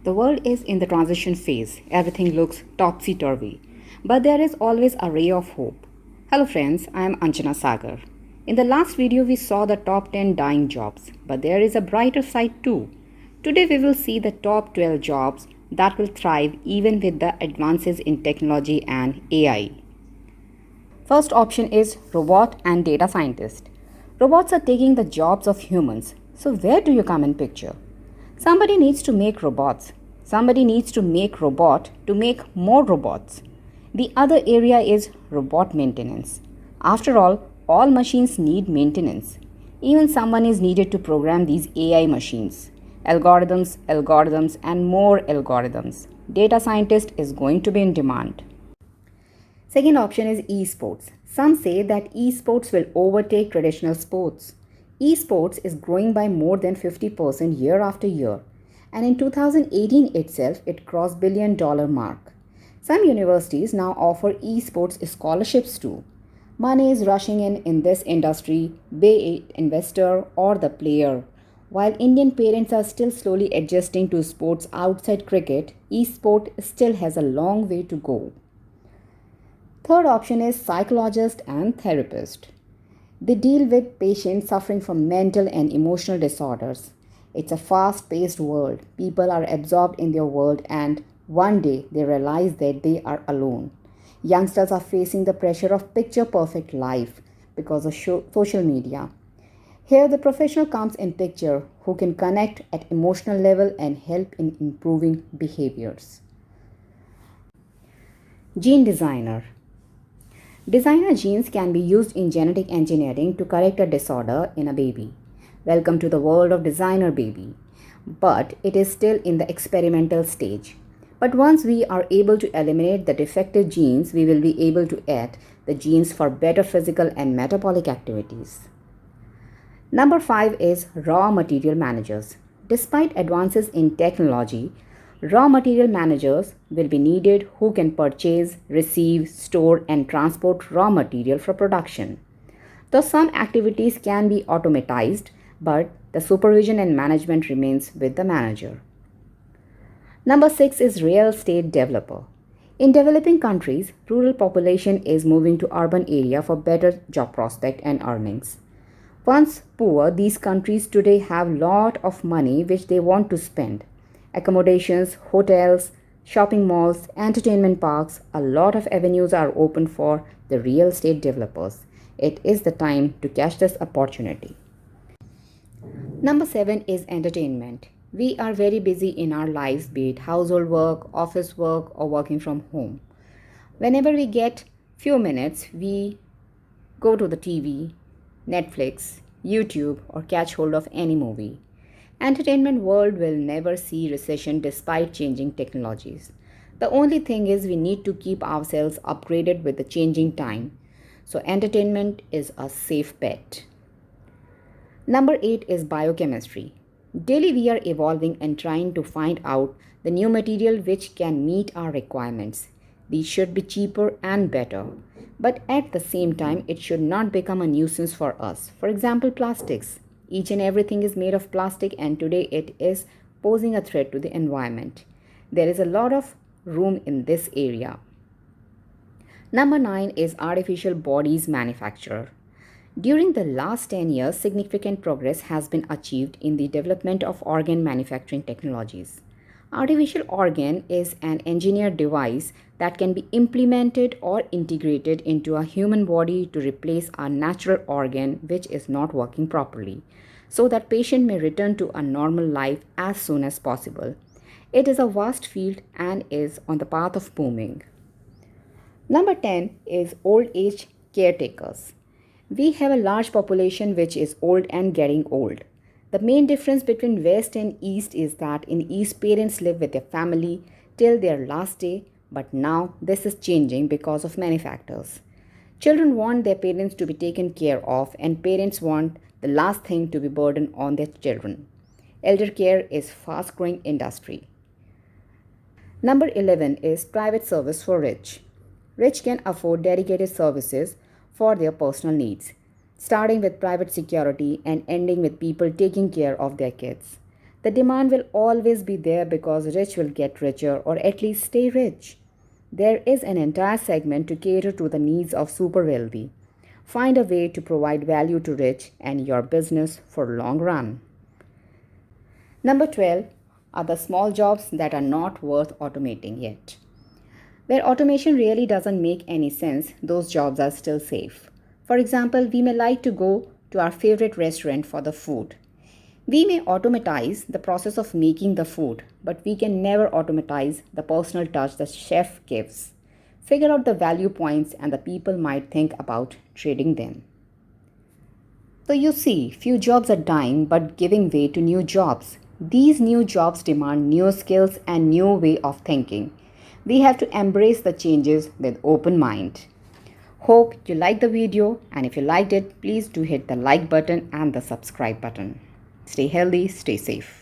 The world is in the transition phase. Everything looks topsy turvy. But there is always a ray of hope. Hello, friends, I am Anjana Sagar. In the last video, we saw the top 10 dying jobs, but there is a brighter side too. Today, we will see the top 12 jobs that will thrive even with the advances in technology and AI. First option is robot and data scientist. Robots are taking the jobs of humans. So where do you come in picture? Somebody needs to make robots. Somebody needs to make robot to make more robots. The other area is robot maintenance. After all machines need maintenance. Even someone is needed to program these AI machines. Algorithms, and more algorithms. Data scientist is going to be in demand. Second option is esports. Some say that esports will overtake traditional sports. Esports is growing by more than 50% year after year, and in 2018 itself it crossed $1 billion mark. Some universities now offer esports scholarships too. Money is rushing in this industry, be it investor or the player. While Indian parents are still slowly adjusting to sports outside cricket, esport still has a long way to go. Third option is psychologist and therapist. They deal with patients suffering from mental and emotional disorders. It's a fast paced world. People are absorbed in their world, and one day they realize that they are alone. Youngsters are facing the pressure of picture perfect life because of social media. Here, the professional comes in picture who can connect at emotional level and help in improving behaviors. Gene designer. Designer genes can be used in genetic engineering to correct a disorder in a baby. Welcome to the world of designer baby. But it is still in the experimental stage. But once we are able to eliminate the defective genes, we will be able to add the genes for better physical and metabolic activities. Number 5 is raw material managers. Despite advances in technology, raw material managers will be needed who can purchase, receive, store, and transport raw material for production. Though some activities can be automatized, but the supervision and management remains with the manager. Number 6 is real estate developer. In developing countries, rural population is moving to urban area for better job prospect and earnings. Once poor, these countries today have lot of money which they want to spend. Accommodations, hotels, shopping malls, entertainment parks, a lot of avenues are open for the real estate developers. It is the time to catch this opportunity. Number 7 is entertainment. We are very busy in our lives, be it household work, office work, or working from home. Whenever we get few minutes, we go to the TV, Netflix, YouTube, or catch hold of any movie. Entertainment world will never see recession despite changing technologies. The only thing is we need to keep ourselves upgraded with the changing time. So entertainment is a safe bet. Number 8 is biochemistry. Daily we are evolving and trying to find out the new material which can meet our requirements. These should be cheaper and better. But at the same time, it should not become a nuisance for us. For example, plastics. Each and everything is made of plastic, and today it is posing a threat to the environment. There is a lot of room in this area. Number 9 is artificial bodies manufacturer. During the last 10 years, significant progress has been achieved in the development of organ manufacturing technologies. Artificial organ is an engineered device that can be implemented or integrated into a human body to replace a natural organ which is not working properly, so that patient may return to a normal life as soon as possible. It is a vast field and is on the path of booming. Number 10 is old age caretakers. We have a large population which is old and getting old. The main difference between West and East is that in East parents live with their family till their last day, but now this is changing because of many factors. Children want their parents to be taken care of, and parents want the last thing to be burdened on their children. Elder care is fast growing industry. Number 11 is private service for rich. Rich can afford dedicated services for their personal needs, starting with private security and ending with people taking care of their kids. The demand will always be there because rich will get richer or at least stay rich. There is an entire segment to cater to the needs of super wealthy. Find a way to provide value to rich and your business for long run. Number 12 are the small jobs that are not worth automating yet. Where automation really doesn't make any sense, those jobs are still safe. For example, we may like to go to our favorite restaurant for the food. We may automatize the process of making the food, but we can never automatize the personal touch the chef gives. Figure out the value points and the people might think about trading them. So you see, few jobs are dying but giving way to new jobs. These new jobs demand new skills and new way of thinking. We have to embrace the changes with open mind. Hope you liked the video, and if you liked it, please do hit the like button and the subscribe button. Stay healthy, stay safe.